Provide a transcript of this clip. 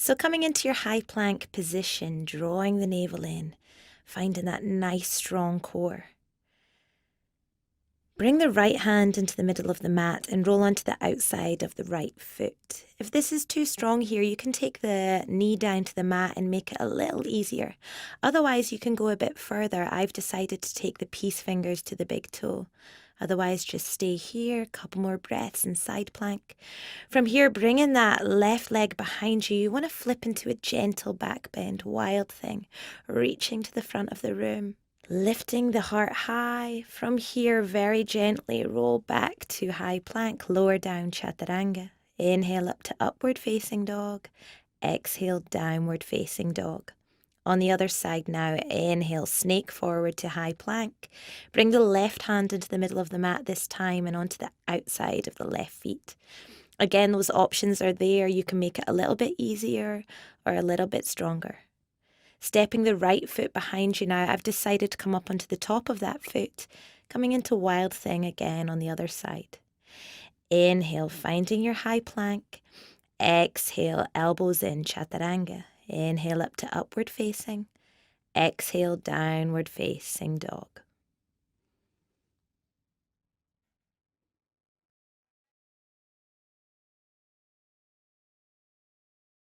So coming into your high plank position, drawing the navel in, finding that nice strong core. Bring the right hand into the middle of the mat and roll onto the outside of the right foot. If this is too strong here, you can take the knee down to the mat and make it a little easier. Otherwise, you can go a bit further. I've decided to take the peace fingers to the big toe. Otherwise, just stay here, a couple more breaths in side plank. From here, bringing that left leg behind you, you want to flip into a gentle back bend, wild thing, reaching to the front of the room. Lifting the heart high. From here, very gently roll back to high plank, lower down chaturanga. Inhale up to upward facing dog. Exhale, downward facing dog. On the other side now, inhale, snake forward to high plank. Bring the left hand into the middle of the mat this time and onto the outside of the left feet. Again, those options are there. You can make it a little bit easier or a little bit stronger. Stepping the right foot behind you now, I've decided to come up onto the top of that foot, coming into wild thing again on the other side. Inhale, finding your high plank. Exhale, elbows in, chaturanga. Inhale up to upward facing. Exhale, downward facing dog.